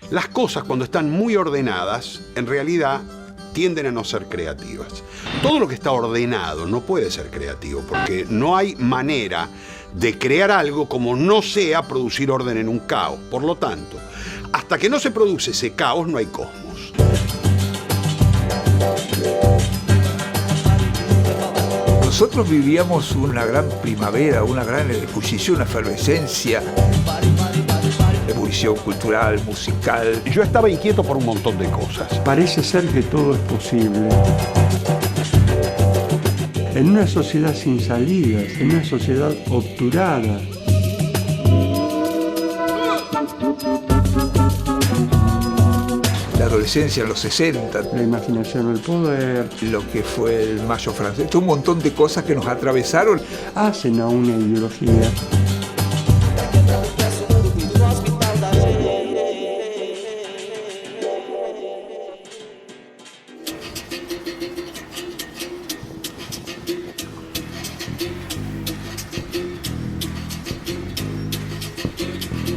Las cosas, cuando están muy ordenadas, en realidad tienden a no ser creativas. Todo lo que está ordenado no puede ser creativo, porque no hay manera de crear algo como no sea producir orden en un caos. Por lo tanto, hasta que no se produce ese caos, no hay cosmos. Nosotros vivíamos una gran primavera, una gran ebullición, una efervescencia. Ebullición cultural, musical. Yo estaba inquieto por un montón de cosas. Parece ser que todo es posible. En una sociedad sin salidas, en una sociedad obturada. La adolescencia en los 60. La imaginación del poder. Lo que fue el Mayo francés. Un montón de cosas que nos atravesaron. Hacen a una ideología.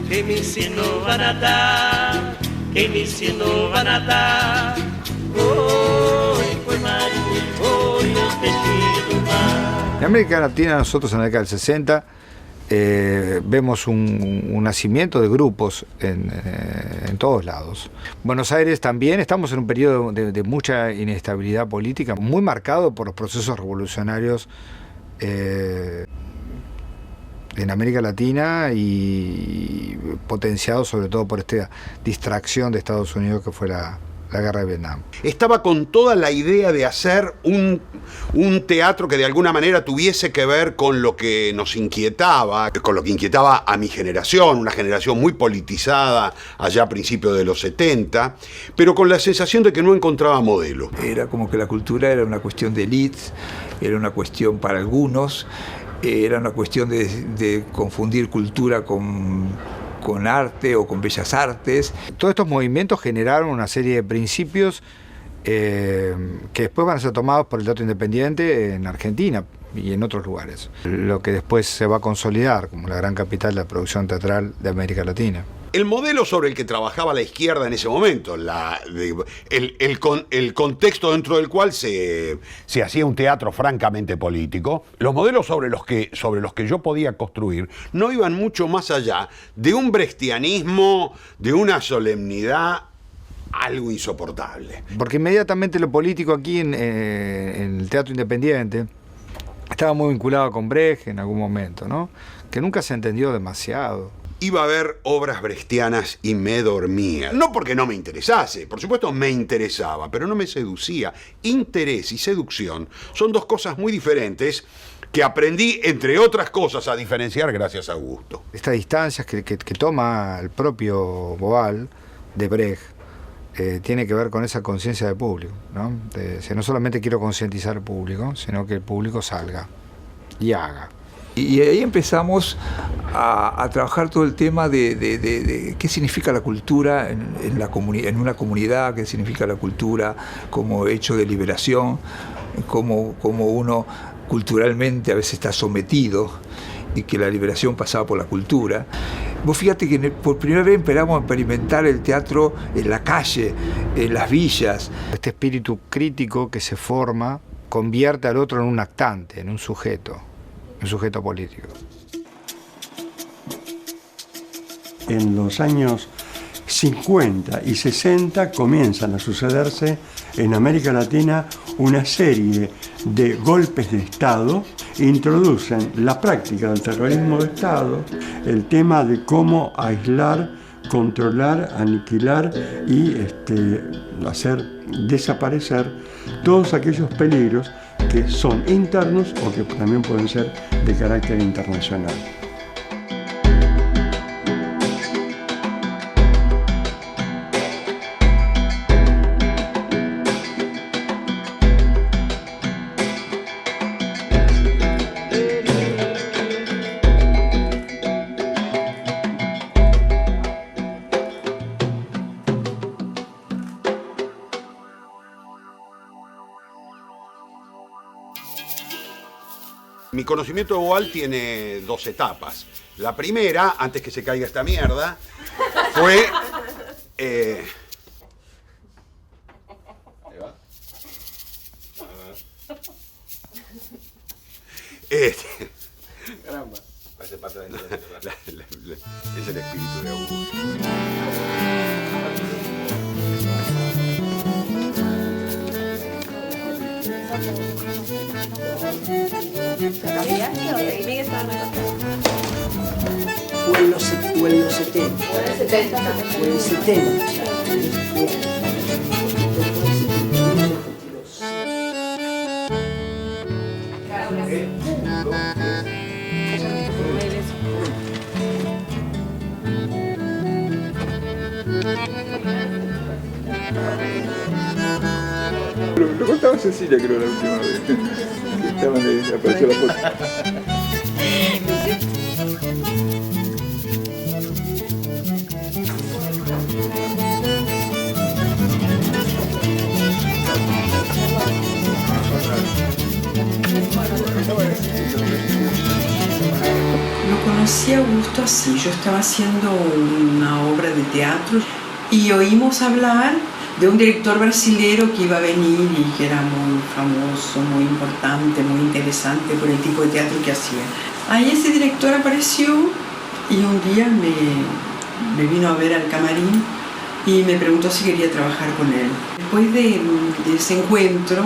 Que mi sino van a dar, que mi sino van a dar. Hoy fue María, hoy el tejido va. En América Latina, nosotros en la década del 60 vemos un nacimiento de grupos en todos lados. Buenos Aires también, estamos en un periodo de mucha inestabilidad política, muy marcado por los procesos revolucionarios en América Latina y potenciado sobre todo por esta distracción de Estados Unidos que fue la guerra de Vietnam. Estaba con toda la idea de hacer un teatro que de alguna manera tuviese que ver con lo que nos inquietaba, con lo que inquietaba a mi generación, una generación muy politizada allá a principios de los 70, pero con la sensación de que no encontraba modelo. Era como que la cultura era una cuestión de élites, era una cuestión para algunos, era una cuestión de confundir cultura con arte o con bellas artes. Todos estos movimientos generaron una serie de principios que después van a ser tomados por el teatro independiente en Argentina y en otros lugares. Lo que después se va a consolidar como la gran capital de la producción teatral de América Latina. El modelo sobre el que trabajaba la izquierda en ese momento, el contexto dentro del cual se hacía un teatro francamente político, los modelos sobre los que yo podía construir no iban mucho más allá de un brechtianismo, de una solemnidad algo insoportable. Porque inmediatamente lo político aquí en el teatro independiente estaba muy vinculado con Brecht en algún momento, ¿no? Que nunca se entendió demasiado. Iba a ver obras brechtianas y me dormía. No porque no me interesase, por supuesto me interesaba, pero no me seducía. Interés y seducción son dos cosas muy diferentes que aprendí, entre otras cosas, a diferenciar gracias a Augusto. Estas distancias que toma el propio Boal de Brecht tiene que ver con esa conciencia de público, ¿no? No solamente quiero concientizar al público, sino que el público salga y haga. Y ahí empezamos a trabajar todo el tema de qué significa la cultura en una comunidad, qué significa la cultura como hecho de liberación, cómo uno culturalmente a veces está sometido y que la liberación pasaba por la cultura. Vos fíjate que por primera vez empezamos a experimentar el teatro en la calle, en las villas. Este espíritu crítico que se forma convierte al otro en un actante, en un sujeto político. En los años 50 y 60 comienzan a sucederse en América Latina una serie de golpes de Estado, introducen la práctica del terrorismo de Estado, el tema de cómo aislar, controlar, aniquilar y hacer desaparecer todos aquellos peligros que son internos o que también pueden ser de carácter internacional. Mi conocimiento de Boal tiene dos etapas. La primera, antes que se caiga esta mierda, fue Ahí va. Caramba. Hace parte de Es el espíritu de Augusto. O en los 70. O en 70. Lo contaba Cecilia, creo, la última vez. Que estaban, apareció la foto. Lo conocí a Augusto así. Yo estaba haciendo una obra de teatro y oímos hablar de un director brasilero que iba a venir y que era muy famoso, muy importante, muy interesante por el tipo de teatro que hacía. Ahí ese director apareció y un día me vino a ver al camarín y me preguntó si quería trabajar con él. Después de ese encuentro,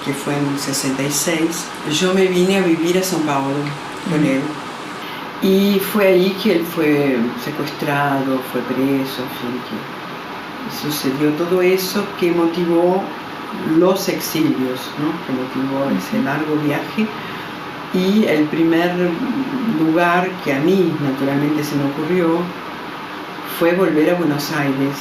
que fue en 66, yo me vine a vivir a São Paulo con él. Y fue ahí que él fue secuestrado, fue preso, en fin, que sucedió todo eso que motivó los exilios, ¿no? Que motivó ese largo viaje. Y el primer lugar que a mí naturalmente se me ocurrió fue volver a Buenos Aires.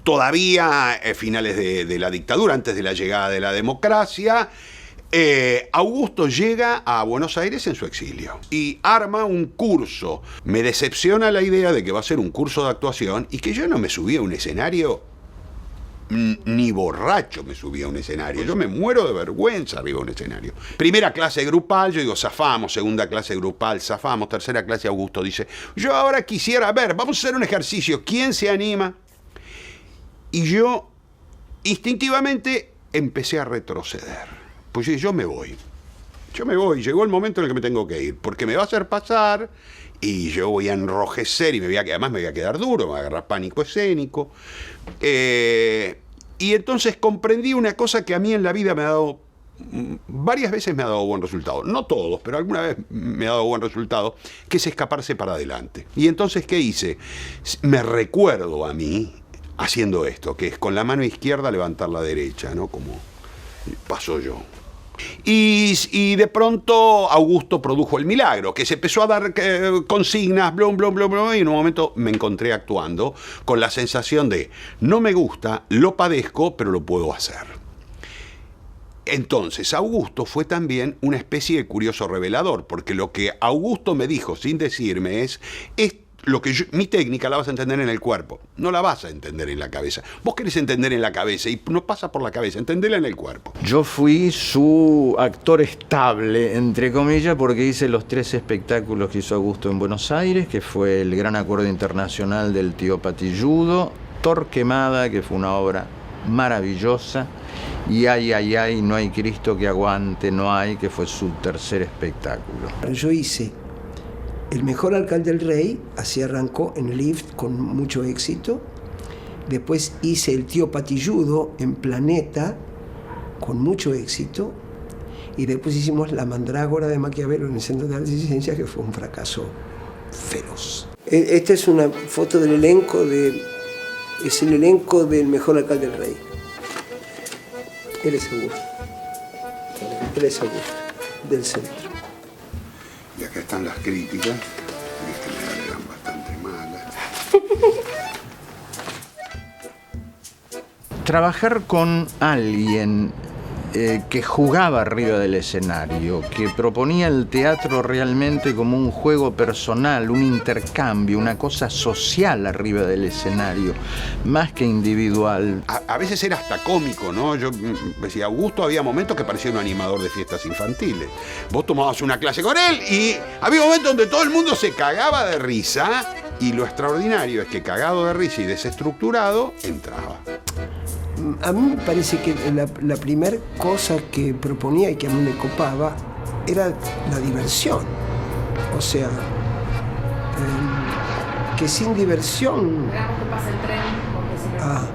Todavía finales de la dictadura, antes de la llegada de la democracia, Augusto llega a Buenos Aires en su exilio y arma un curso. Me decepciona la idea de que va a ser un curso de actuación y que yo no me subí a un escenario, ni borracho me subí a un escenario. Yo me muero de vergüenza arriba de un escenario. Primera clase grupal, yo digo, zafamos. Segunda clase grupal, zafamos. Tercera clase, Augusto dice, yo ahora quisiera, ver, vamos a hacer un ejercicio. ¿Quién se anima? Y yo instintivamente empecé a retroceder. Pues yo me voy, llegó el momento en el que me tengo que ir, porque me va a hacer pasar y yo voy a enrojecer y además me voy a quedar duro, me va a agarrar pánico escénico. Y entonces comprendí una cosa que a mí en la vida me ha dado, varias veces me ha dado buen resultado, no todos, pero alguna vez me ha dado buen resultado, que es escaparse para adelante. Y entonces, ¿qué hice? Me recuerdo a mí haciendo esto, que es con la mano izquierda levantar la derecha, ¿no? Como paso yo. Y de pronto Augusto produjo el milagro, que se empezó a dar consignas, blum, blum, blum, blum, y en un momento me encontré actuando con la sensación de no me gusta, lo padezco, pero lo puedo hacer. Entonces Augusto fue también una especie de curioso revelador, porque lo que Augusto me dijo sin decirme es lo que mi técnica la vas a entender en el cuerpo, no la vas a entender en la cabeza. Vos querés entender en la cabeza y no pasa por la cabeza, entendela en el cuerpo. Yo fui su actor estable, entre comillas, porque hice los 3 espectáculos que hizo Augusto en Buenos Aires, que fue El Gran Acuerdo Internacional del Tío Patilludo, Torquemada, que fue una obra maravillosa, y Ay, ay, ay, no hay Cristo que aguante, no hay, que fue su tercer espectáculo. Yo hice El Mejor Alcalde del Rey, así arrancó en Lift con mucho éxito. Después hice El Tío Patilludo en Planeta con mucho éxito. Y después hicimos La Mandrágora de Maquiavelo en el Centro de Artes y Ciencias, que fue un fracaso feroz. Esta es una foto del elenco es el elenco del Mejor Alcalde del Rey. Él es Augusto. Él es Augusto, del centro. Y acá están las críticas, que en general eran bastante malas. Trabajar con alguien que jugaba arriba del escenario, que proponía el teatro realmente como un juego personal, un intercambio, una cosa social arriba del escenario, más que individual. A veces era hasta cómico, ¿no? Yo decía, Augusto había momentos que parecía un animador de fiestas infantiles. Vos tomabas una clase con él y había momentos donde todo el mundo se cagaba de risa Y lo extraordinario es que cagado de risa y desestructurado, entraba. A mí me parece que la primera cosa que proponía y que a mí me copaba era la diversión. O sea, que sin diversión... Esperamos que pase el tren, porque si no... Ah.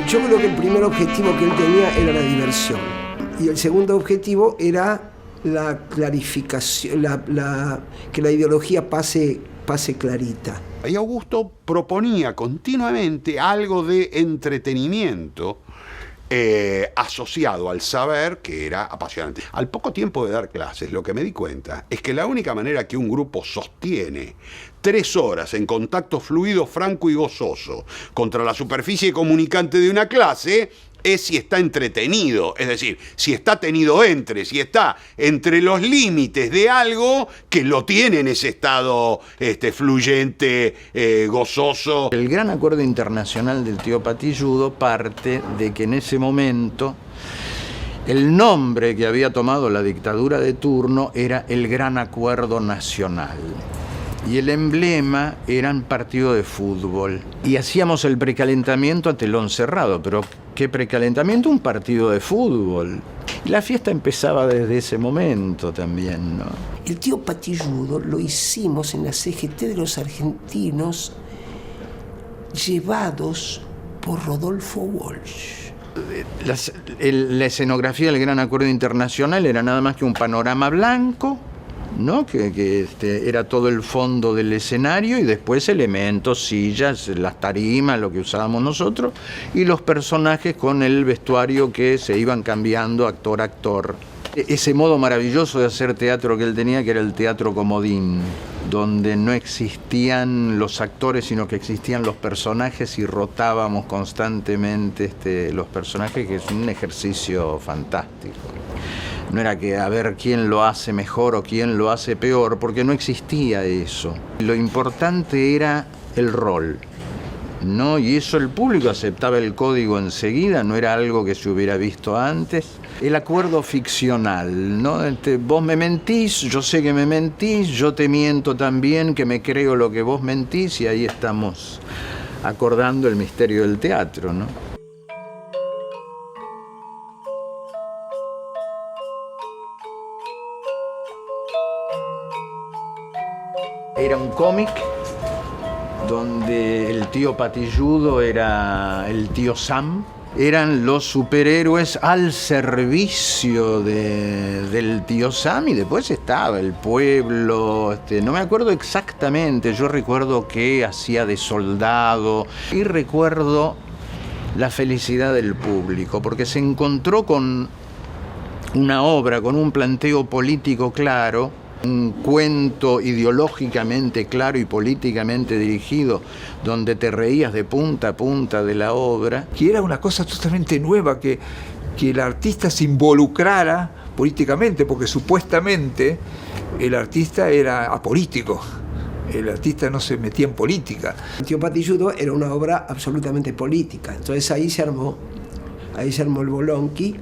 Yo creo que el primer objetivo que él tenía era la diversión. Y el segundo objetivo era la clarificación, que la ideología pase clarita. Y Augusto proponía continuamente algo de entretenimiento asociado al saber, que era apasionante. Al poco tiempo de dar clases, lo que me di cuenta es que la única manera que un grupo sostiene 3 horas en contacto fluido, franco y gozoso contra la superficie comunicante de una clase es si está entretenido, es decir, si está si está entre los límites de algo que lo tiene en ese estado fluyente, gozoso. El gran acuerdo internacional del tío Patilludo parte de que en ese momento el nombre que había tomado la dictadura de turno era el Gran Acuerdo Nacional. Y el emblema eran partidos de fútbol. Y hacíamos el precalentamiento a telón cerrado, pero ¿qué precalentamiento? Un partido de fútbol. Y la fiesta empezaba desde ese momento también, ¿no? El tío Patilludo lo hicimos en la CGT de los argentinos, llevados por Rodolfo Walsh. La escenografía del Gran Acuerdo Internacional era nada más que un panorama blanco, ¿no? Que era todo el fondo del escenario y después elementos, sillas, las tarimas, lo que usábamos nosotros, y los personajes con el vestuario que se iban cambiando actor a actor. Ese modo maravilloso de hacer teatro que él tenía, que era el teatro comodín, donde no existían los actores, sino que existían los personajes y rotábamos constantemente los personajes, que es un ejercicio fantástico. No era que a ver quién lo hace mejor o quién lo hace peor, porque no existía eso. Lo importante era el rol, ¿no? Y eso el público aceptaba el código enseguida, no era algo que se hubiera visto antes. El acuerdo ficcional, ¿no? Vos me mentís, yo sé que me mentís, yo te miento también, que me creo lo que vos mentís, y ahí estamos acordando el misterio del teatro, ¿no? Era un cómic donde el tío Patilludo era el tío Sam. Eran los superhéroes al servicio del tío Sam, y después estaba el pueblo, no me acuerdo exactamente, yo recuerdo que hacía de soldado y recuerdo la felicidad del público, porque se encontró con una obra, con un planteo político claro, un cuento ideológicamente claro y políticamente dirigido, donde te reías de punta a punta de la obra. Que era una cosa totalmente nueva, que el artista se involucrara políticamente, porque supuestamente el artista era apolítico. El artista no se metía en política. El tío Patilludo era una obra absolutamente política. Entonces ahí se armó el bolonqui,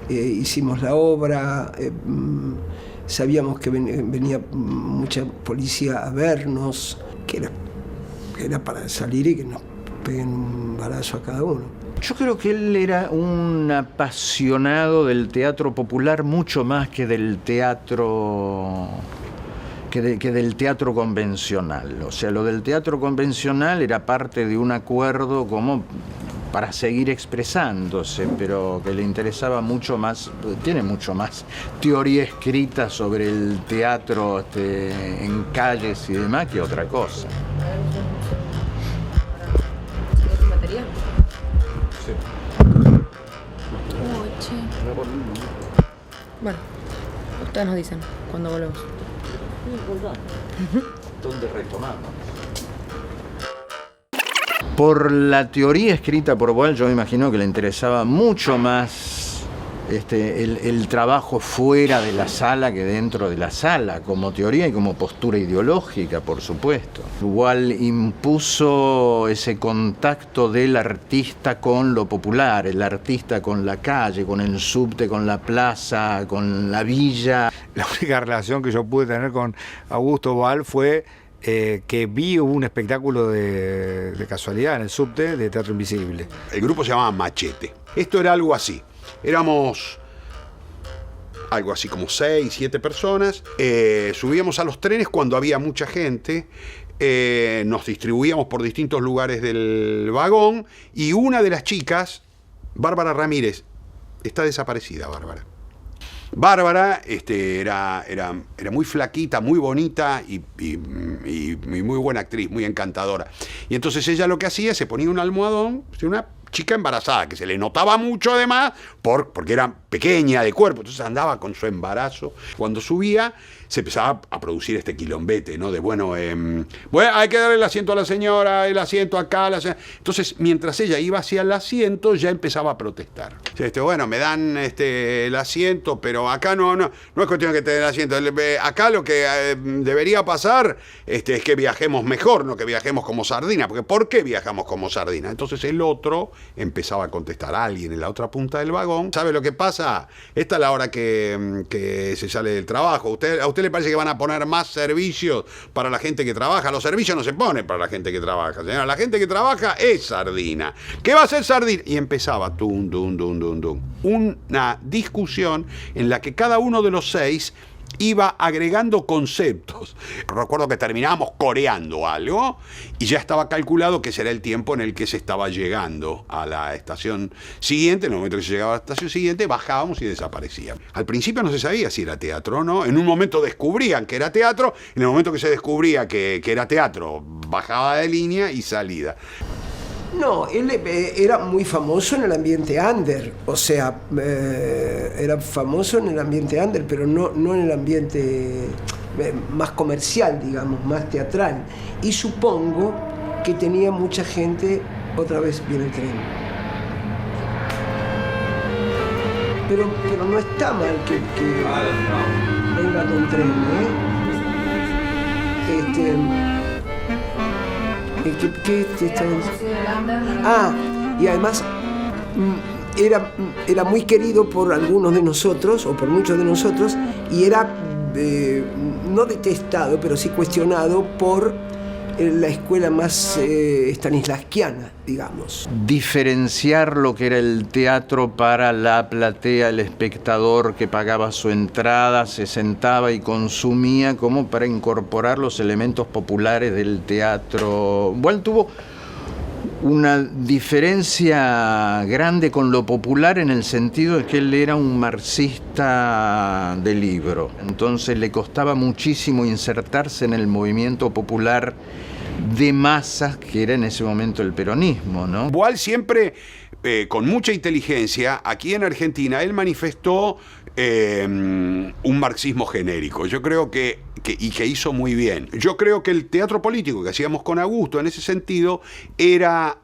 hicimos la obra. Sabíamos que venía mucha policía a vernos, que era para salir y que nos peguen un balazo a cada uno. Yo creo que él era un apasionado del teatro popular mucho más que del teatro que del teatro convencional. O sea, lo del teatro convencional era parte de un acuerdo como para seguir expresándose, pero que le interesaba mucho más, tiene mucho más teoría escrita sobre el teatro en calles y demás que otra cosa. ¿Es material? Sí. Uy, che. Bueno, ustedes nos dicen cuando volvemos. ¿Dónde retomamos? Por la teoría escrita por Walsh, yo me imagino que le interesaba mucho más el trabajo fuera de la sala que dentro de la sala, como teoría y como postura ideológica, por supuesto. Igual impuso ese contacto del artista con lo popular, el artista con la calle, con el subte, con la plaza, con la villa. La única relación que yo pude tener con Augusto Boal fue que vi un espectáculo de casualidad en el subte de Teatro Invisible. El grupo se llamaba Machete. Esto era algo así. Éramos algo así como 6, 7 personas. Subíamos a los trenes cuando había mucha gente. Nos distribuíamos por distintos lugares del vagón. Y una de las chicas, Bárbara Ramírez, está desaparecida, Bárbara. Bárbara era muy flaquita, muy bonita y muy buena actriz, muy encantadora. Y entonces ella lo que hacía, se ponía un almohadón, una chica embarazada, que se le notaba mucho además, porque era pequeña de cuerpo, entonces andaba con su embarazo. Cuando subía, se empezaba a producir este quilombete, ¿no? De bueno, hay que darle el asiento a la señora, el asiento acá, Entonces, mientras ella iba hacia el asiento, ya empezaba a protestar. Bueno, me dan el asiento, pero acá no es cuestión que te den el asiento. Acá lo que debería pasar es que viajemos mejor, no que viajemos como sardina, porque ¿por qué viajamos como sardina? Entonces el otro empezaba a contestar, a alguien en la otra punta del vagón. ¿Sabe lo que pasa? Esta es la hora que se sale del trabajo. ¿A usted le parece que van a poner más servicios para la gente que trabaja? Los servicios no se ponen para la gente que trabaja, señora. La gente que trabaja es sardina. ¿Qué va a ser sardina? Y empezaba una discusión en la que cada uno de los 6 iba agregando conceptos. Recuerdo que terminábamos coreando algo y ya estaba calculado que será el tiempo en el que se estaba llegando a la estación siguiente. En el momento que se llegaba a la estación siguiente, bajábamos y desaparecía. Al principio no se sabía si era teatro o no. En un momento descubrían que era teatro. En el momento que se descubría que era teatro, bajaba de línea y salida. No, él era muy famoso en el ambiente under, o sea, era famoso en el ambiente under, pero no en el ambiente más comercial, digamos, más teatral. Y supongo que tenía mucha gente, otra vez viene el tren. Pero no está mal que venga con tren, ¿Qué está diciendo? Y además era muy querido por algunos de nosotros, o por muchos de nosotros, y era no detestado, pero sí cuestionado por la escuela más stanislavskiana, digamos. Diferenciar lo que era el teatro para la platea, el espectador que pagaba su entrada, se sentaba y consumía, como para incorporar los elementos populares del teatro. Igual tuvo una diferencia grande con lo popular en el sentido de que él era un marxista de libro. Entonces le costaba muchísimo insertarse en el movimiento popular de masas que era en ese momento el peronismo, ¿no? Boal siempre, con mucha inteligencia, aquí en Argentina, él manifestó un marxismo genérico. Yo creo que hizo muy bien. Yo creo que el teatro político que hacíamos con Augusto en ese sentido era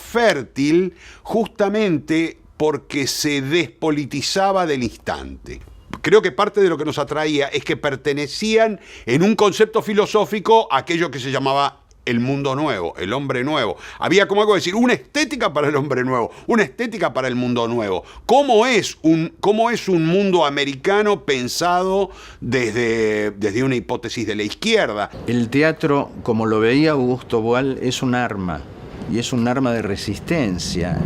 fértil justamente porque se despolitizaba del instante. Creo que parte de lo que nos atraía es que pertenecían en un concepto filosófico a aquello que se llamaba el mundo nuevo, el hombre nuevo. Había como algo decir, una estética para el hombre nuevo, una estética para el mundo nuevo. ¿Cómo es un mundo americano pensado desde una hipótesis de la izquierda? El teatro, como lo veía Augusto Boal, es un arma, y es un arma de resistencia.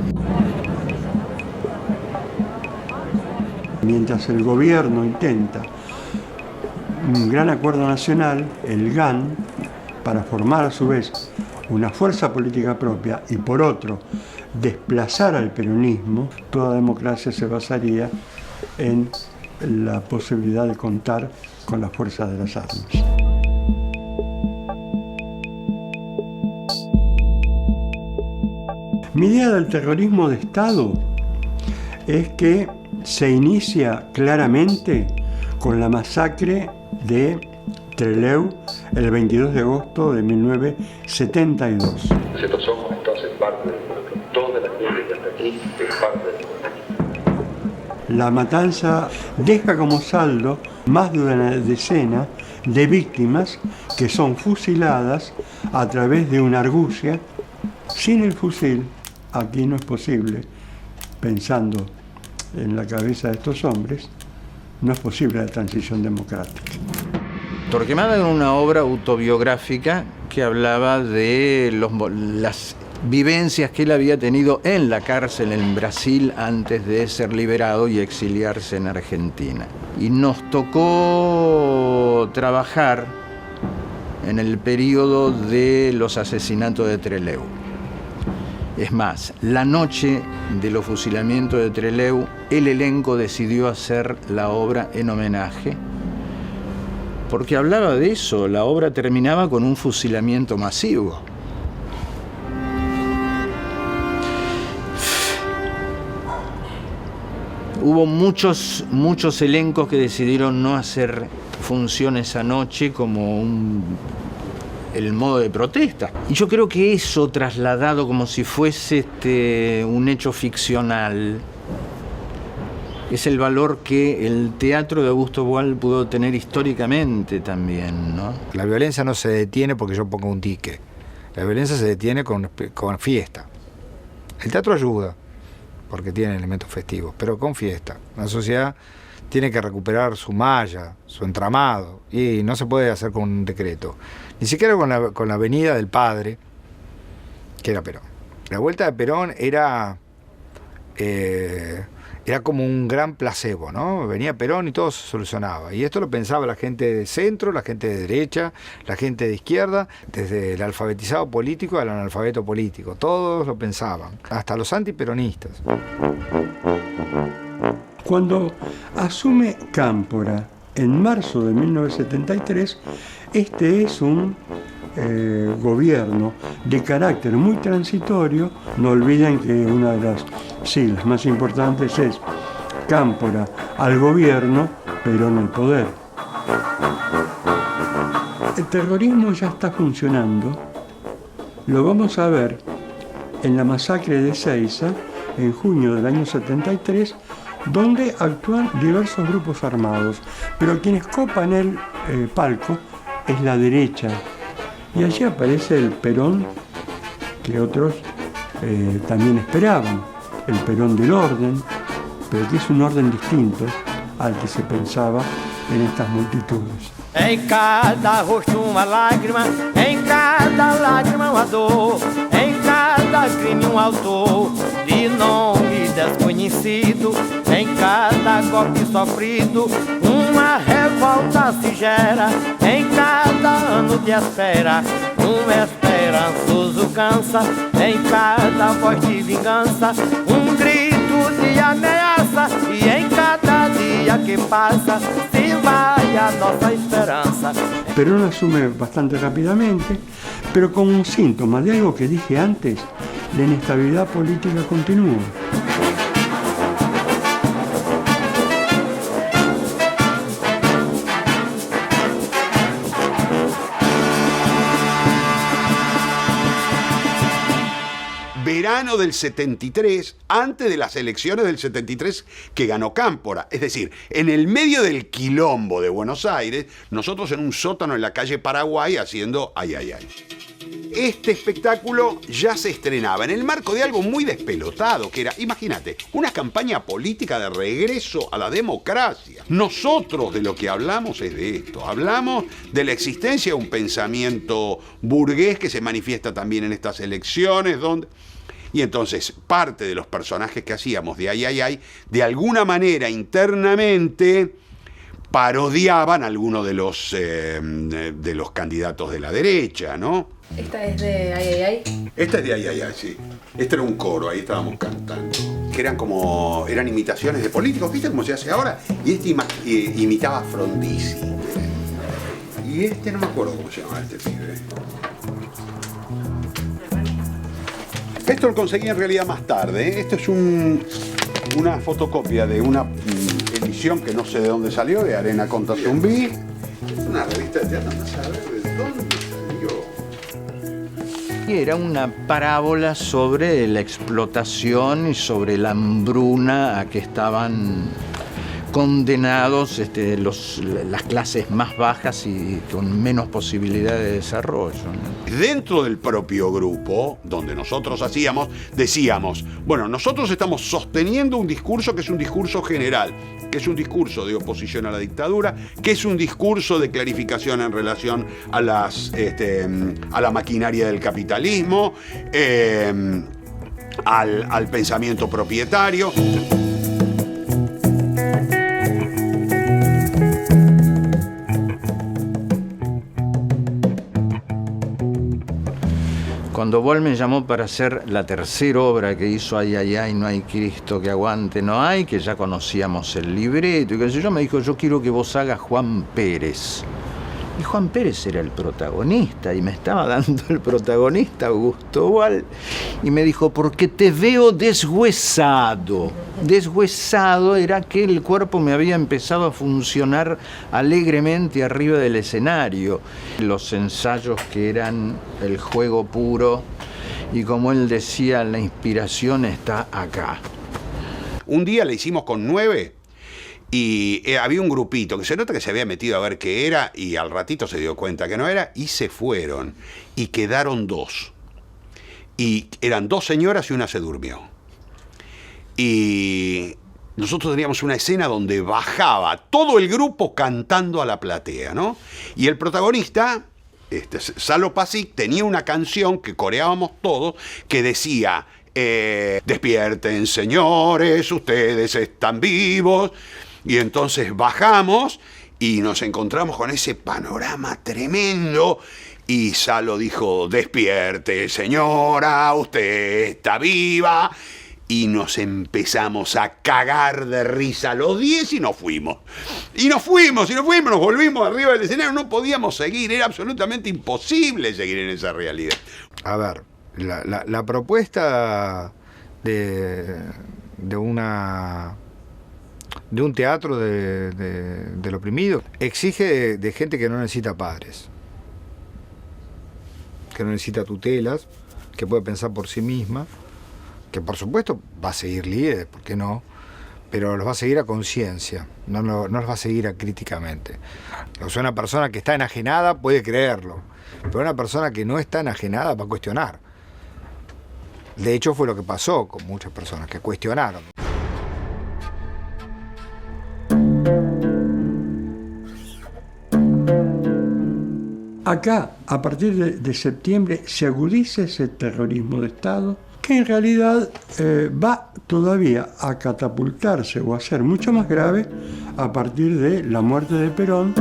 Mientras el gobierno intenta un gran acuerdo nacional, el GAN, para formar a su vez una fuerza política propia y por otro desplazar al peronismo, toda democracia se basaría en la posibilidad de contar con la fuerza de las armas. Mi idea del terrorismo de Estado es que se inicia claramente con la masacre de Trelew el 22 de agosto de 1972. Nosotros somos entonces parte del pueblo. Toda la gente que está aquí es parte del pueblo. La matanza deja como saldo más de una decena de víctimas que son fusiladas a través de una argucia. Sin el fusil, aquí no es posible, pensando en la cabeza de estos hombres, no es posible la transición democrática. Torquemada era una obra autobiográfica que hablaba de las vivencias que él había tenido en la cárcel en Brasil antes de ser liberado y exiliarse en Argentina. Y nos tocó trabajar en el periodo de los asesinatos de Trelew. Es más, la noche de los fusilamientos de Trelew, el elenco decidió hacer la obra en homenaje, porque hablaba de eso. La obra terminaba con un fusilamiento masivo. Hubo muchos elencos que decidieron no hacer función esa noche como el modo de protesta. Y yo creo que eso trasladado como si fuese un hecho ficcional es el valor que el teatro de Augusto Boal pudo tener históricamente también, ¿no? La violencia no se detiene porque yo ponga un dique. La violencia se detiene con fiesta. El teatro ayuda porque tiene elementos festivos, pero con fiesta. Una sociedad tiene que recuperar su malla, su entramado, y no se puede hacer con un decreto. Ni siquiera con la venida del padre, que era Perón. La vuelta de Perón era como un gran placebo, ¿no? Venía Perón y todo se solucionaba. Y esto lo pensaba la gente de centro, la gente de derecha, la gente de izquierda, desde el alfabetizado político al analfabeto político. Todos lo pensaban, hasta los antiperonistas. Cuando asume Cámpora en marzo de 1973, este es un gobierno de carácter muy transitorio. No olviden que una de las siglas más importantes es Cámpora al gobierno, Perón al poder. El terrorismo ya está funcionando. Lo vamos a ver en la masacre de Ezeiza en junio del año 73, donde actúan diversos grupos armados, pero quienes copan el palco es la derecha. Y allí aparece el Perón que otros también esperaban, el Perón del orden, pero que es un orden distinto al que se pensaba en estas multitudes. Em cada rosto uma lágrima, em cada lágrima uma dor, em cada crime um autor de nome desconhecido, em cada golpe sofrido uma revolta se gera, em cada ano de espera esperançoso cansa, em cada voz de vingança grito de ameaça, e em cada día que pasa se vai a nossa esperanza. Perón asume bastante rápidamente, pero con un síntoma de algo que dije antes: la inestabilidad política continúa. Verano del 73, antes de las elecciones del 73 que ganó Cámpora. Es decir, en el medio del quilombo de Buenos Aires, nosotros en un sótano en la calle Paraguay haciendo ay, ay, ay. Este espectáculo ya se estrenaba en el marco de algo muy despelotado, que era, imagínate, una campaña política de regreso a la democracia. Nosotros de lo que hablamos es de esto. Hablamos de la existencia de un pensamiento burgués que se manifiesta también en estas elecciones, donde... Y entonces parte de los personajes que hacíamos de ay, ay, ay, de alguna manera internamente parodiaban a alguno de los candidatos de la derecha, ¿no? Esta es de ay, ay, ay. Esta es de ay, ay, ay, sí. Este era un coro, ahí estábamos cantando. Que eran imitaciones de políticos, ¿viste cómo se hace ahora? Y este imitaba a Frondizi. Y este no me acuerdo cómo se llama este pibe. Esto lo conseguí en realidad más tarde, ¿eh? Esto es una fotocopia de una edición que no sé de dónde salió, de Arena Conta Zumbí. Es una revista de teatro, no sé a ver de dónde salió. Y era una parábola sobre la explotación y sobre la hambruna a que estaban condenados las clases más bajas y con menos posibilidad de desarrollo, ¿no? Dentro del propio grupo, donde nosotros decíamos, bueno, nosotros estamos sosteniendo un discurso que es un discurso general, que es un discurso de oposición a la dictadura, que es un discurso de clarificación en relación a la maquinaria del capitalismo, al pensamiento propietario. Cuando Boal me llamó para hacer la tercera obra que hizo Ay, ay, ay, no hay Cristo que aguante, no hay, que ya conocíamos el libreto y qué sé yo, me dijo, yo quiero que vos hagas Juan Pérez. Y Juan Pérez era el protagonista y me estaba dando el protagonista Augusto Boal y me dijo, porque te veo deshuesado. Deshuesado era que el cuerpo me había empezado a funcionar alegremente arriba del escenario. Los ensayos que eran el juego puro y como él decía, la inspiración está acá. Un día le hicimos con 9 y había un grupito que se nota que se había metido a ver qué era y al ratito se dio cuenta que no era y se fueron y quedaron 2. Y eran 2 señoras y una se durmió. Y nosotros teníamos una escena donde bajaba todo el grupo cantando a la platea, ¿no? Y el protagonista, Salo Pasic, tenía una canción que coreábamos todos que decía, despierten señores, ustedes están vivos. Y entonces bajamos y nos encontramos con ese panorama tremendo y Salo dijo, despierte señora, usted está viva. Y nos empezamos a cagar de risa los 10 y nos fuimos. Nos volvimos arriba del escenario, no podíamos seguir, era absolutamente imposible seguir en esa realidad. A ver, la propuesta de un teatro del oprimido exige de gente que no necesita padres, que no necesita tutelas, que puede pensar por sí misma, que por supuesto va a seguir líderes, ¿por qué no? Pero los va a seguir a conciencia, no los va a seguir críticamente. O sea, una persona que está enajenada puede creerlo, pero una persona que no está enajenada va a cuestionar. De hecho fue lo que pasó con muchas personas que cuestionaron. Acá, a partir de septiembre, se agudiza ese terrorismo de Estado que en realidad va todavía a catapultarse o a ser mucho más grave a partir de la muerte de Perón.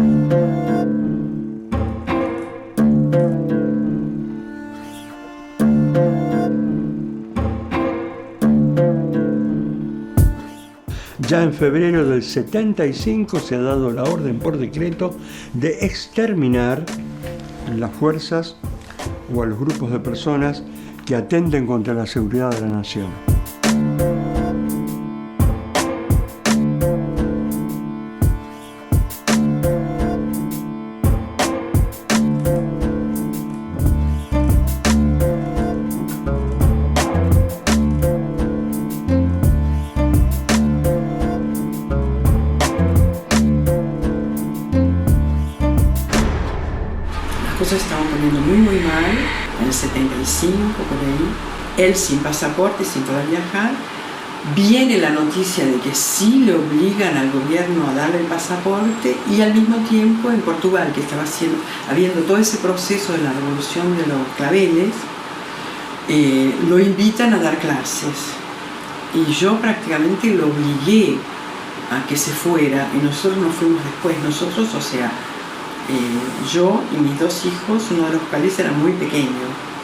Ya en febrero del 75 se ha dado la orden por decreto de exterminar las fuerzas o a los grupos de personas que atenten contra la seguridad de la nación. Cosas estaban poniendo muy mal, en el 75 por ahí, él sin pasaporte, sin poder viajar, viene la noticia de que sí le obligan al gobierno a darle el pasaporte y al mismo tiempo en Portugal, que estaba habiendo todo ese proceso de la revolución de los claveles, lo invitan a dar clases y yo prácticamente lo obligué a que se fuera y nosotros nos fuimos después, o sea, yo y mis 2 hijos, uno de los cuales era muy pequeño,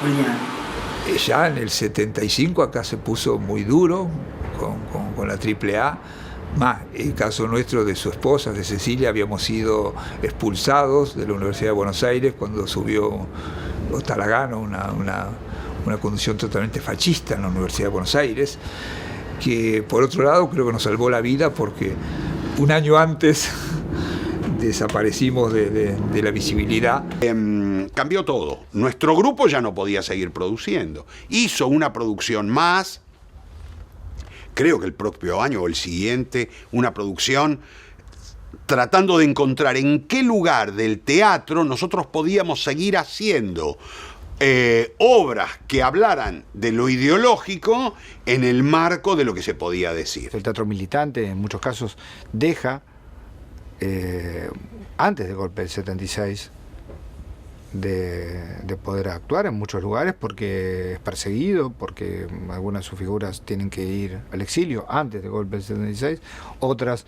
Julián. Ya en el 75 acá se puso muy duro con la AAA. Más, el caso nuestro de su esposa, de Cecilia, habíamos sido expulsados de la Universidad de Buenos Aires cuando subió Talagano, una conducción totalmente fascista en la Universidad de Buenos Aires, que por otro lado creo que nos salvó la vida porque un año antes desaparecimos de la visibilidad. Cambió todo. Nuestro grupo ya no podía seguir produciendo. Hizo una producción más, creo que el propio año o el siguiente, una producción tratando de encontrar en qué lugar del teatro nosotros podíamos seguir haciendo obras que hablaran de lo ideológico en el marco de lo que se podía decir. El teatro militante en muchos casos deja, antes del golpe del 76, de poder actuar en muchos lugares porque es perseguido, porque algunas de sus figuras tienen que ir al exilio antes del golpe del 76, otras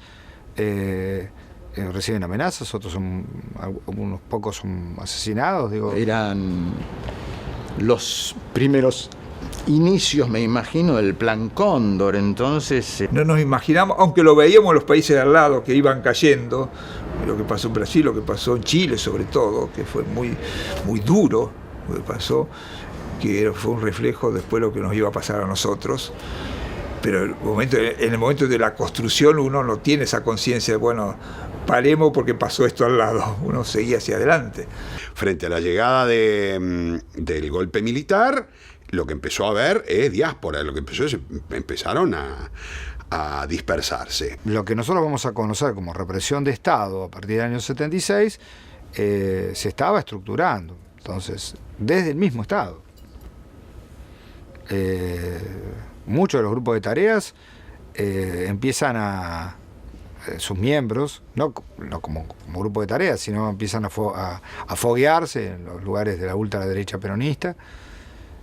reciben amenazas, otros unos pocos son asesinados. Eran los primeros inicios, me imagino, del Plan Cóndor, entonces... No nos imaginamos, aunque lo veíamos en los países de al lado que iban cayendo, lo que pasó en Brasil, lo que pasó en Chile sobre todo, que fue muy, muy duro lo que pasó, que fue un reflejo después de lo que nos iba a pasar a nosotros. Pero en el momento de la construcción uno no tiene esa conciencia de, bueno, paremos porque pasó esto al lado, uno seguía hacia adelante. Frente a la llegada del golpe militar, lo que empezó a haber es diáspora, lo que empezaron a dispersarse. Lo que nosotros vamos a conocer como represión de Estado a partir del año 76 se estaba estructurando, entonces, desde el mismo Estado. Muchos de los grupos de tareas empiezan a sus miembros, no como grupo de tareas, sino empiezan a foguearse en los lugares de la ultraderecha peronista,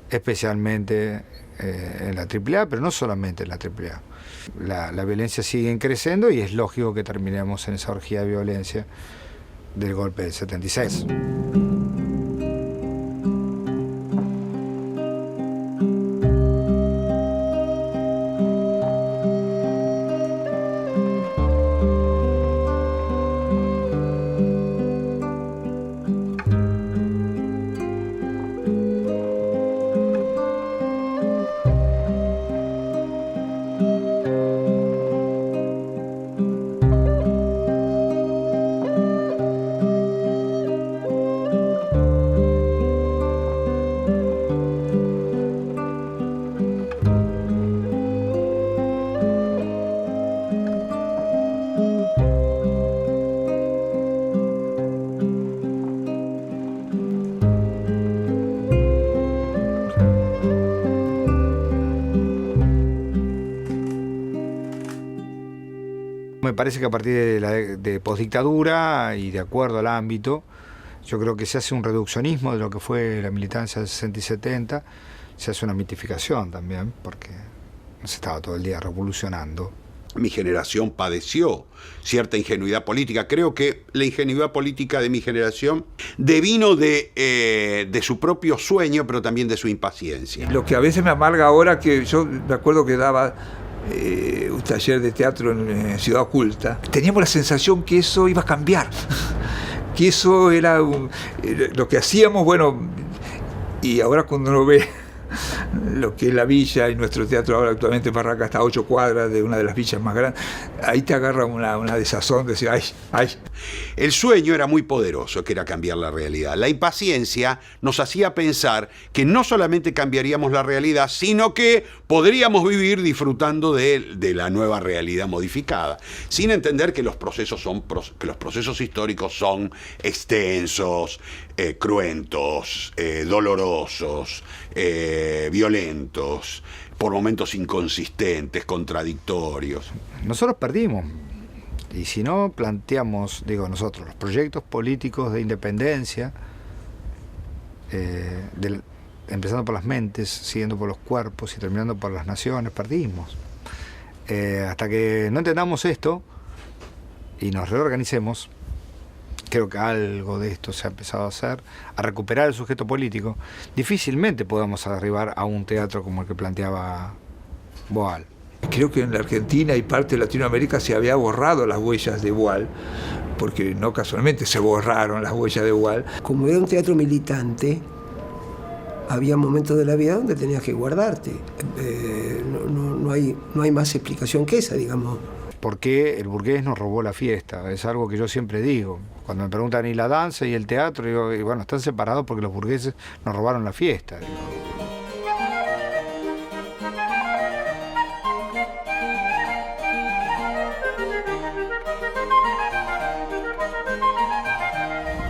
especialmente en la AAA, pero no solamente en la AAA. La violencia sigue creciendo y es lógico que terminemos en esa orgía de violencia del golpe del 76. Me parece que a partir de posdictadura y de acuerdo al ámbito, yo creo que se hace un reduccionismo de lo que fue la militancia del 60 y 70, se hace una mitificación también, porque se estaba todo el día revolucionando. Mi generación padeció cierta ingenuidad política. Creo que la ingenuidad política de mi generación devino de su propio sueño, pero también de su impaciencia. Lo que a veces me amarga ahora, que yo me acuerdo que daba un taller de teatro en Ciudad Oculta, teníamos la sensación que eso iba a cambiar, que eso era lo que hacíamos, bueno, y ahora cuando uno ve lo que es la villa y nuestro teatro ahora actualmente en Barraca está a 8 cuadras de una de las villas más grandes, ahí te agarra una desazón de decir, ay. El sueño era muy poderoso, que era cambiar la realidad. La impaciencia nos hacía pensar que no solamente cambiaríamos la realidad, sino que podríamos vivir disfrutando de la nueva realidad modificada, sin entender que los procesos históricos son extensos, cruentos, dolorosos, violentos, por momentos inconsistentes, contradictorios. Nosotros perdimos, y si no planteamos, nosotros, los proyectos políticos de independencia, empezando por las mentes, siguiendo por los cuerpos y terminando por las naciones, perdimos. Hasta que no entendamos esto y nos reorganicemos, creo que algo de esto se ha empezado a hacer, a recuperar el sujeto político, difícilmente podamos arribar a un teatro como el que planteaba Boal. Creo que en la Argentina y parte de Latinoamérica se había borrado las huellas de Boal, porque no casualmente se borraron las huellas de Boal. Como era un teatro militante, había momentos de la vida donde tenías que guardarte. No hay más explicación que esa, digamos. porque el burgués nos robó la fiesta. Es algo que yo siempre digo. Cuando me preguntan, ¿y la danza y el teatro? Digo, y bueno, están separados porque los burgueses nos robaron la fiesta. Digo.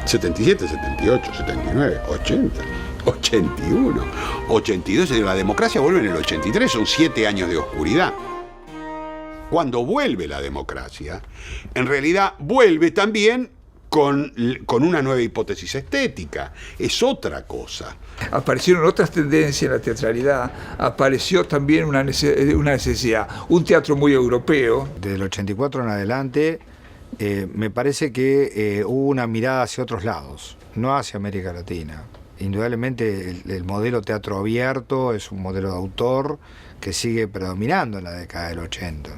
¿77, 78, 79, 80, 81, 82? La democracia vuelve en el 83, son 7 años de oscuridad. Cuando vuelve la democracia, en realidad vuelve también con una nueva hipótesis estética. Es otra cosa. Aparecieron otras tendencias en la teatralidad, apareció también una necesidad, un teatro muy europeo. Desde el 84 en adelante, me parece que hubo una mirada hacia otros lados, no hacia América Latina. Indudablemente el modelo teatro abierto es un modelo de autor que sigue predominando en la década del 80.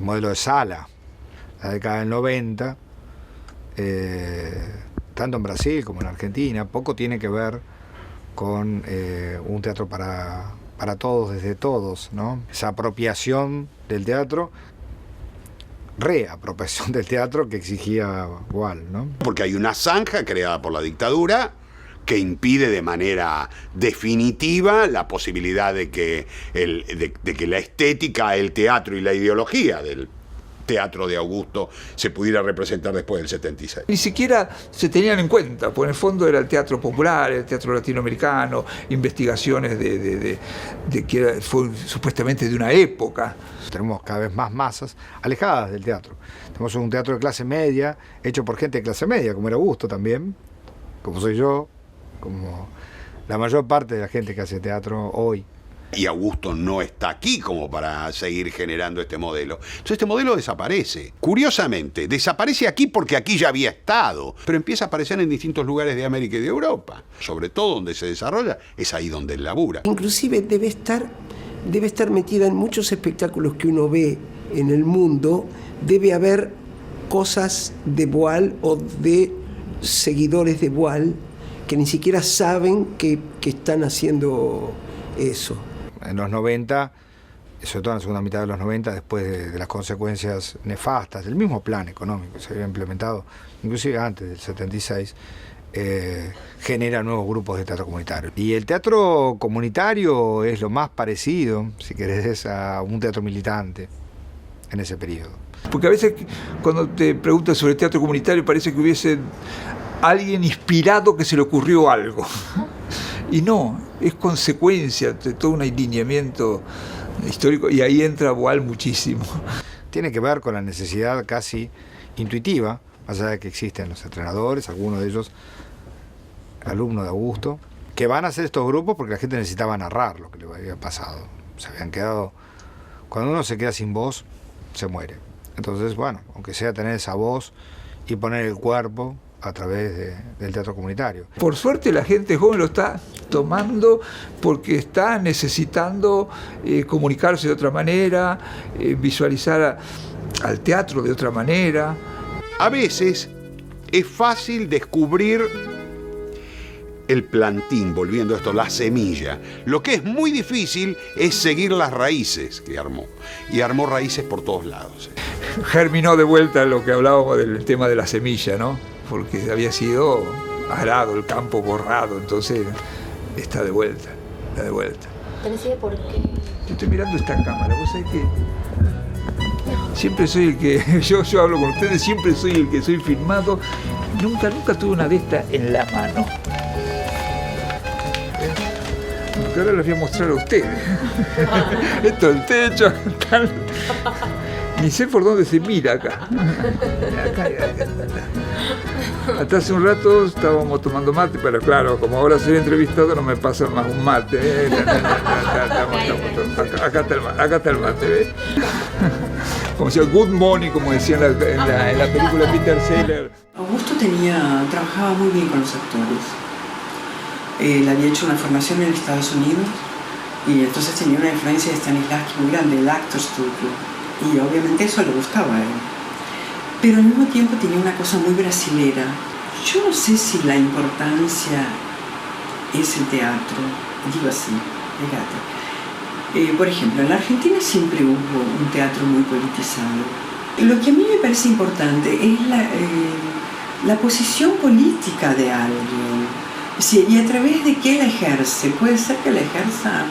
Modelo de sala, la década del 90, tanto en Brasil como en Argentina, poco tiene que ver con un teatro para todos, desde todos, ¿no? Esa apropiación del teatro, reapropiación del teatro que exigía Boal, ¿no? Porque hay una zanja creada por la dictadura que impide de manera definitiva la posibilidad de que la estética, el teatro y la ideología del teatro de Augusto se pudiera representar después del 76. Ni siquiera se tenían en cuenta, porque en el fondo era el teatro popular, el teatro latinoamericano, investigaciones de que fue supuestamente de una época. Tenemos cada vez más masas alejadas del teatro. Tenemos un teatro de clase media, hecho por gente de clase media, como era Augusto también, como soy yo, como la mayor parte de la gente que hace teatro hoy. Y Augusto no está aquí como para seguir generando este modelo. Entonces este modelo desaparece. Curiosamente, desaparece aquí porque aquí ya había estado, pero empieza a aparecer en distintos lugares de América y de Europa. Sobre todo donde se desarrolla, es ahí donde él labura. Inclusive debe estar metida en muchos espectáculos que uno ve en el mundo, debe haber cosas de Boal o de seguidores de Boal que ni siquiera saben que están haciendo eso. En los 90, sobre todo en la segunda mitad de los 90, después de las consecuencias nefastas del mismo plan económico que se había implementado, inclusive antes del 76, genera nuevos grupos de teatro comunitario. Y el teatro comunitario es lo más parecido, si querés, a un teatro militante en ese periodo. Porque a veces cuando te preguntan sobre el teatro comunitario parece que hubiese alguien inspirado que se le ocurrió algo. Y no, es consecuencia de todo un alineamiento histórico, y ahí entra Boal muchísimo. Tiene que ver con la necesidad casi intuitiva, más allá de que existen los entrenadores, algunos de ellos alumnos de Augusto, que van a hacer estos grupos porque la gente necesitaba narrar lo que le había pasado. Se habían quedado, cuando uno se queda sin voz, se muere. Entonces, bueno, aunque sea tener esa voz y poner el cuerpo a través del teatro comunitario. Por suerte la gente joven lo está tomando porque está necesitando comunicarse de otra manera, visualizar al teatro de otra manera. A veces es fácil descubrir el plantín, volviendo a esto, la semilla. Lo que es muy difícil es seguir las raíces que armó. Y armó raíces por todos lados. Germinó de vuelta lo que hablábamos del tema de la semilla, ¿no? Porque había sido arado, el campo borrado, entonces está de vuelta, está de vuelta. ¿Tenés idea por qué? Yo estoy mirando esta cámara, vos sabés que siempre soy el que, yo hablo con ustedes, siempre soy el que soy filmado, nunca tuve una de estas en la mano. Porque ahora les voy a mostrar a ustedes. Esto es el techo, tal. Ni sé por dónde se mira acá. Hasta hace un rato estábamos tomando mate, pero claro, como ahora soy entrevistado no me pasan más un mate. Acá está el mate, ¿ves? Como decía Good Morning, como decía en la película Peter Sellers. Augusto trabajaba muy bien con los actores. Él había hecho una formación en Estados Unidos y entonces tenía una influencia de Stanislavski muy grande, el Actors Studio. Y obviamente eso le gustaba a él. Pero al mismo tiempo tenía una cosa muy brasilera. Yo no sé si la importancia es el teatro, digo así, fíjate. Por ejemplo, en la Argentina siempre hubo un teatro muy politizado. Lo que a mí me parece importante es la posición política de alguien. Sí, y a través de qué la ejerce. Puede ser que la ejerza,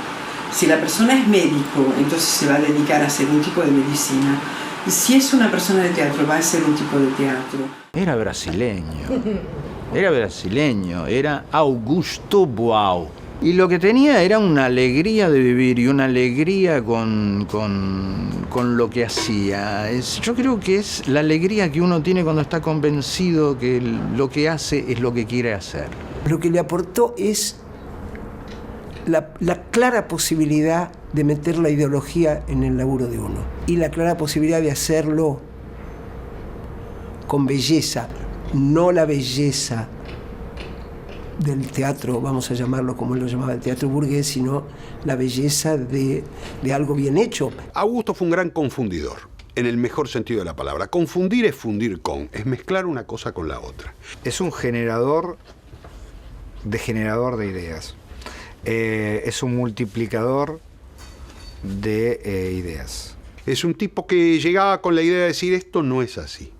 si la persona es médico, entonces se va a dedicar a hacer un tipo de medicina. Si es una persona de teatro, va a hacer un tipo de teatro. Era brasileño, era Augusto Boal. Y lo que tenía era una alegría de vivir y una alegría con lo que hacía. Yo creo que es la alegría que uno tiene cuando está convencido que lo que hace es lo que quiere hacer. Lo que le aportó es la clara posibilidad de meter la ideología en el laburo de uno y la clara posibilidad de hacerlo con belleza, no la belleza del teatro, vamos a llamarlo como él lo llamaba, el teatro burgués, sino la belleza de algo bien hecho. Augusto fue un gran confundidor, en el mejor sentido de la palabra. Confundir es fundir con, es mezclar una cosa con la otra. Es un generador de ideas. Es un multiplicador de ideas. Es un tipo que llegaba con la idea de decir esto no es así.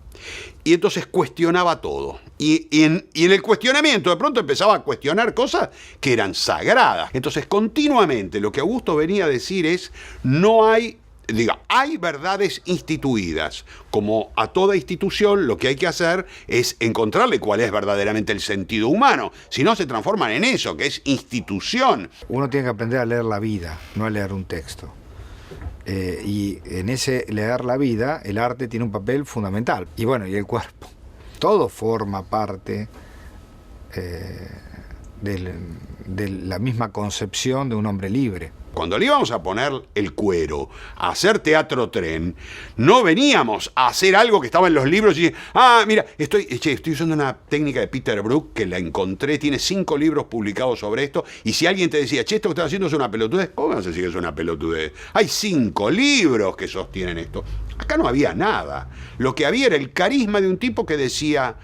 Y entonces cuestionaba todo. Y en el cuestionamiento de pronto empezaba a cuestionar cosas que eran sagradas. Entonces continuamente lo que Augusto venía a decir es, hay verdades instituidas. Como a toda institución lo que hay que hacer es encontrarle cuál es verdaderamente el sentido humano. Si no se transforman en eso, que es institución. Uno tiene que aprender a leer la vida, no a leer un texto. Y en ese leer la vida, el arte tiene un papel fundamental. Y bueno, y el cuerpo. Todo forma parte de la misma concepción de un hombre libre. Cuando le íbamos a poner el cuero a hacer teatro tren, no veníamos a hacer algo que estaba en los libros y mira, estoy usando una técnica de Peter Brook que la encontré, tiene 5 libros publicados sobre esto, y si alguien te decía, esto que estás haciendo es una pelotudez, ¿cómo vas a decir que es una pelotudez? Hay 5 libros que sostienen esto. Acá no había nada. Lo que había era el carisma de un tipo que decía,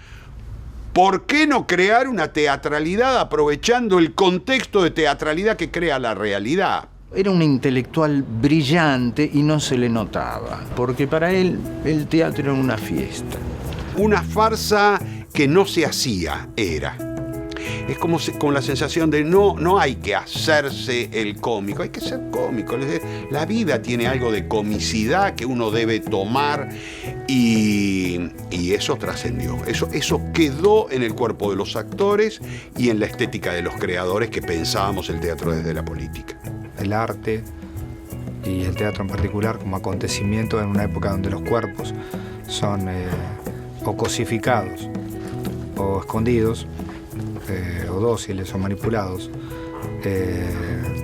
¿por qué no crear una teatralidad aprovechando el contexto de teatralidad que crea la realidad? Era un intelectual brillante y no se le notaba, porque para él el teatro era una fiesta. Una farsa que no se hacía era. Es como con la sensación de no hay que hacerse el cómico, hay que ser cómico. La vida tiene algo de comicidad que uno debe tomar y eso trascendió. Eso quedó en el cuerpo de los actores y en la estética de los creadores que pensábamos el teatro desde la política. El arte y el teatro en particular como acontecimiento en una época donde los cuerpos son o cosificados o escondidos o dóciles o manipulados,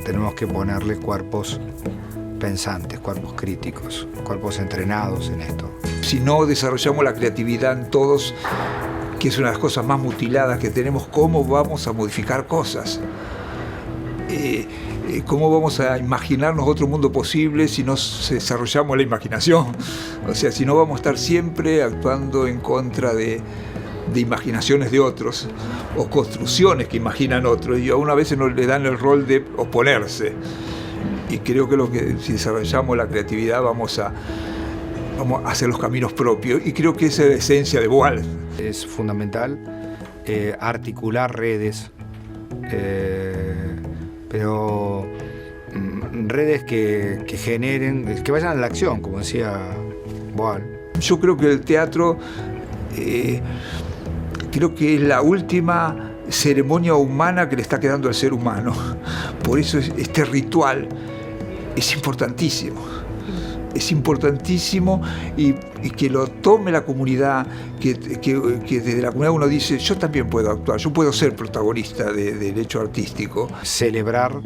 tenemos que ponerle cuerpos pensantes, cuerpos críticos, cuerpos entrenados en esto. Si no desarrollamos la creatividad en todos, que es una de las cosas más mutiladas que tenemos, ¿cómo vamos a modificar cosas? ¿Cómo vamos a imaginarnos otro mundo posible si no desarrollamos la imaginación? O sea, si no vamos a estar siempre actuando en contra de imaginaciones de otros o construcciones que imaginan otros, y aún a veces no le dan el rol de oponerse. Y creo que si desarrollamos la creatividad vamos a hacer los caminos propios, y creo que esa es la esencia de Boal. Es fundamental articular redes, pero redes que generen, que vayan a la acción, como decía Boal. Yo creo que el teatro creo que es la última ceremonia humana que le está quedando al ser humano. Por eso este ritual es importantísimo. Es importantísimo y que lo tome la comunidad, que desde la comunidad uno dice, yo también puedo actuar, yo puedo ser protagonista del hecho artístico. Celebrar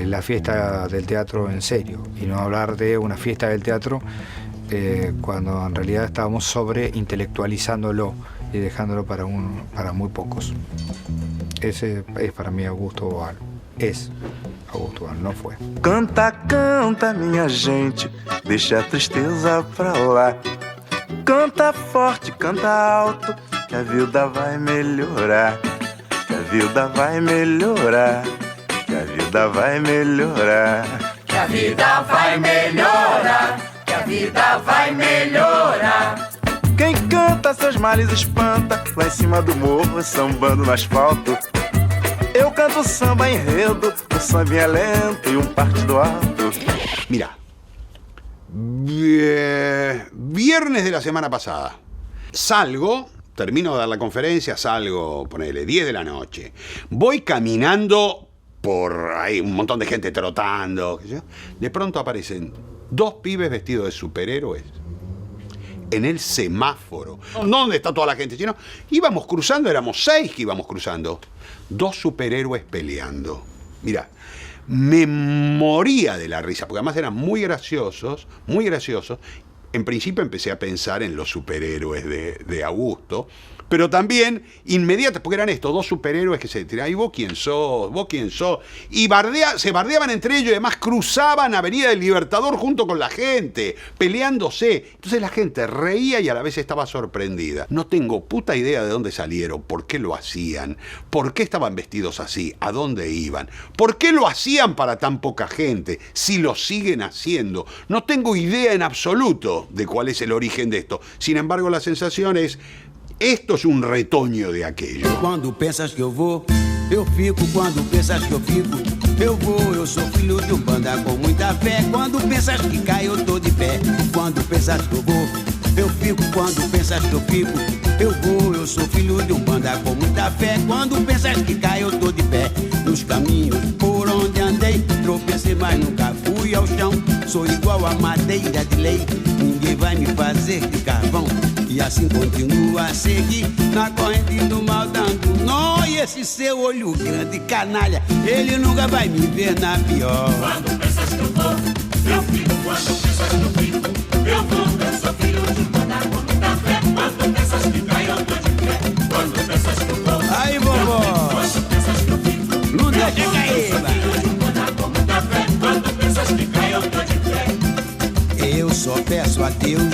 la fiesta del teatro en serio y no hablar de una fiesta del teatro cuando en realidad estábamos sobreintelectualizándolo y dejándolo para muy pocos. Ese es para mí Augusto Boal. Es Augusto Boal, no fue. Canta, canta, minha gente, deixa a tristeza pra lá. Canta forte, canta alto, que a vida vai melhorar. Que a vida vai melhorar. Que a vida vai melhorar. que a vida vai melhorar, que a vida vai melhorar. Quem canta seus males espanta, lá em cima do morro, sambando no asfalto. Eu canto samba enredo, o samba é lento e um partido alto. Mirá, viernes de la semana pasada, salgo, termino de dar la conferencia, salgo, ponele, 10 de la noche, voy caminando por ahí, un montón de gente trotando, qué sé yo. De pronto aparecen 2 pibes vestidos de superhéroes en el semáforo. No donde está toda la gente, sino íbamos cruzando, éramos 6 que íbamos cruzando. 2 superhéroes peleando. Mirá, me moría de la risa, porque además eran muy graciosos, muy graciosos. En principio empecé a pensar en los superhéroes de Augusto, pero también inmediatamente, porque eran estos 2 superhéroes que se tiraban, ¿y vos quién sos? ¿Vos quién sos? Y se bardeaban entre ellos y además cruzaban Avenida del Libertador junto con la gente, peleándose. Entonces la gente reía y a la vez estaba sorprendida. No tengo puta idea de dónde salieron, por qué lo hacían, por qué estaban vestidos así, a dónde iban, por qué lo hacían para tan poca gente, si lo siguen haciendo. No tengo idea en absoluto de cuál es el origen de esto. Sin embargo, la sensación es: esto es un retoño de aquello. Quando pensas que eu vou, eu fico. Quando pensas que eu fico, eu vou. Eu sou filho de banda com muita fé. Quando pensas que cai, eu tô de pé. Quando pensas que eu vou, eu fico. Quando pensas que eu fico, eu vou. Eu sou filho de banda com muita fé. Quando pensas que cai, eu tô de pé. Nos caminhos por onde andei, tropecei, mas nunca fui ao chão. Sou igual a madeira de lei, ninguém vai me fazer de carvão. E assim continua a seguir na corrente do mal dando nó. E esse seu olho grande, canalha, ele nunca vai me ver na pior. Quando pensas que eu vou, eu fico. Quando pensas que eu fico, eu vou. Eu sou filho de banda com muita fé. Quando pensas que cai, eu tô de pé. Quando pensas que eu vou, aí, vovó, quando pensas que eu fico, não deixa cair, eu sou filho de banda com muita fé. Quando pensas que cai, eu tô de pé. Eu só peço a Deus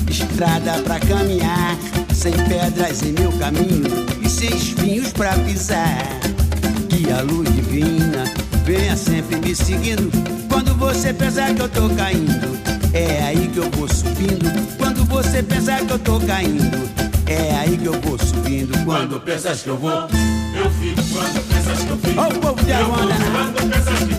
estrada pra caminhar, sem pedras em meu caminho e sem espinhos pra pisar. Que a luz divina venha sempre me seguindo. Quando você pensar que eu tô caindo, é aí que eu vou subindo. Quando você pensar que eu tô caindo, é aí que eu vou subindo. Quando pensas que eu vou, eu fico. Quando pensas que eu fico, ó o povo de Aguana. Quando pensas que